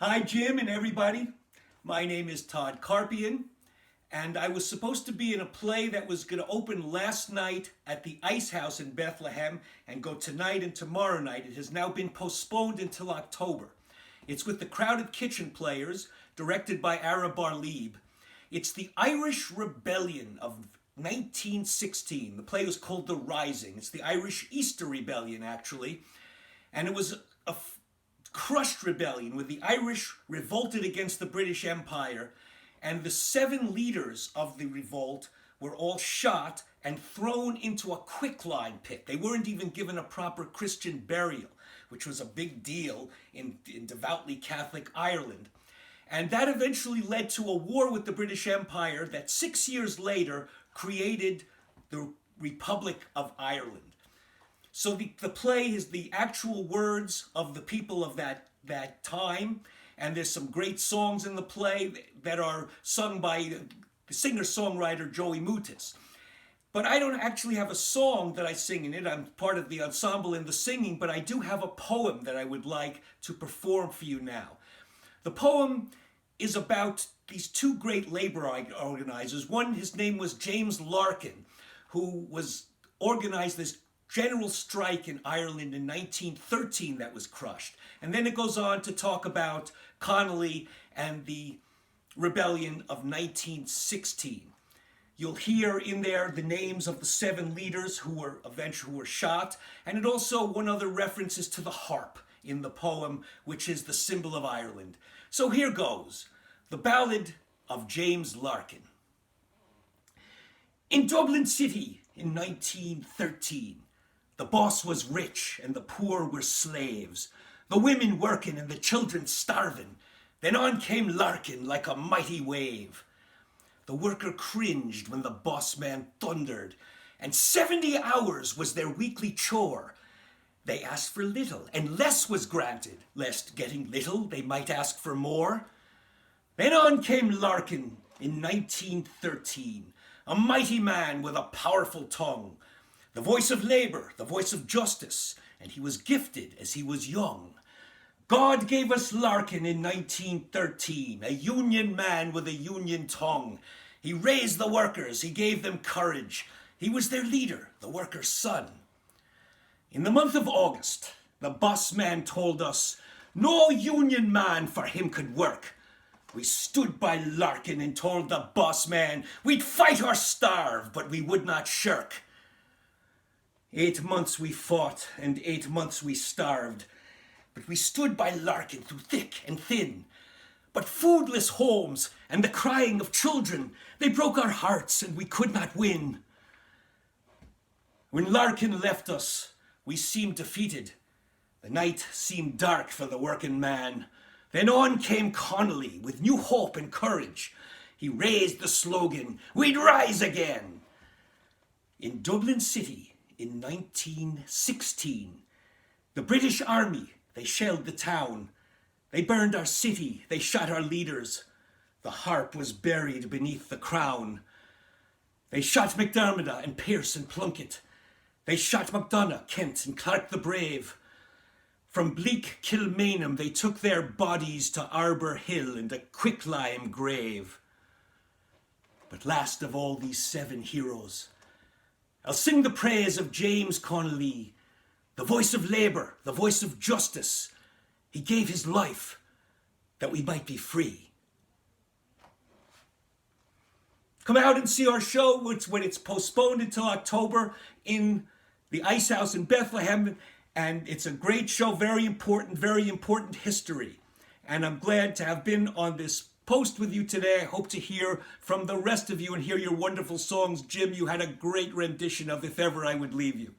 Hi, Jim and everybody. My name is Todd Carpian, and I was supposed to be in a play that was going to open last night at the Ice House in Bethlehem and go tonight and tomorrow night. It has now been postponed until October. It's with the Crowded Kitchen Players, directed by Ara Barleeb. It's the Irish Rebellion of 1916. The play was called The Rising. It's the Irish Easter Rebellion, actually. And it was a crushed rebellion where the Irish revolted against the British Empire, and the 7 leaders of the revolt were all shot and thrown into a quicklime pit. They weren't even given a proper Christian burial, which was a big deal in devoutly Catholic Ireland. And that eventually led to a war with the British Empire that 6 years later created the Republic of Ireland. So the play is the actual words of the people of that time, and there's some great songs in the play that are sung by the singer-songwriter Joey Mutis. But I don't actually have a song that I sing in it. I'm part of the ensemble in the singing, but I do have a poem that I would like to perform for you now. The poem is about these 2 great labor organizers. One, his name was James Larkin, who organized this general strike in Ireland in 1913 that was crushed. And then it goes on to talk about Connolly and the rebellion of 1916. You'll hear in there the names of the 7 leaders who were shot, and it also one other references to the harp in the poem, which is the symbol of Ireland. So here goes, the Ballad of James Larkin. In Dublin City in 1913, the boss was rich and the poor were slaves, the women working and the children starving. Then on came Larkin like a mighty wave. The worker cringed when the boss man thundered, and 70 hours was their weekly chore. They asked for little, and less was granted, lest getting little they might ask for more. Then on came Larkin in 1913, a mighty man with a powerful tongue, the voice of labor, the voice of justice, and he was gifted as he was young. God gave us Larkin in 1913, a union man with a union tongue. He raised the workers, he gave them courage. He was their leader, the workers' son. In the month of August, the boss man told us no union man for him could work. We stood by Larkin and told the boss man we'd fight or starve, but we would not shirk. 8 months we fought, and 8 months we starved. But we stood by Larkin through thick and thin. But foodless homes and the crying of children, they broke our hearts and we could not win. When Larkin left us, we seemed defeated. The night seemed dark for the working man. Then on came Connolly with new hope and courage. He raised the slogan, "We'd rise again." In Dublin City, in 1916, the British Army, they shelled the town. They burned our city, they shot our leaders. The harp was buried beneath the crown. They shot McDermott and Pearse and Plunkett. They shot MacDonough, Kent and Clark the Brave. From bleak Kilmainham they took their bodies to Arbor Hill and a quicklime grave. But last of all these 7 heroes, I'll sing the praise of James Connolly, the voice of labor, the voice of justice. He gave his life that we might be free. Come out and see our show when it's postponed until October in the Ice House in Bethlehem. And it's a great show, very important history. And I'm glad to have been on this post with you today. I hope to hear from the rest of you and hear your wonderful songs. Jim, you had a great rendition of If Ever I Would Leave You.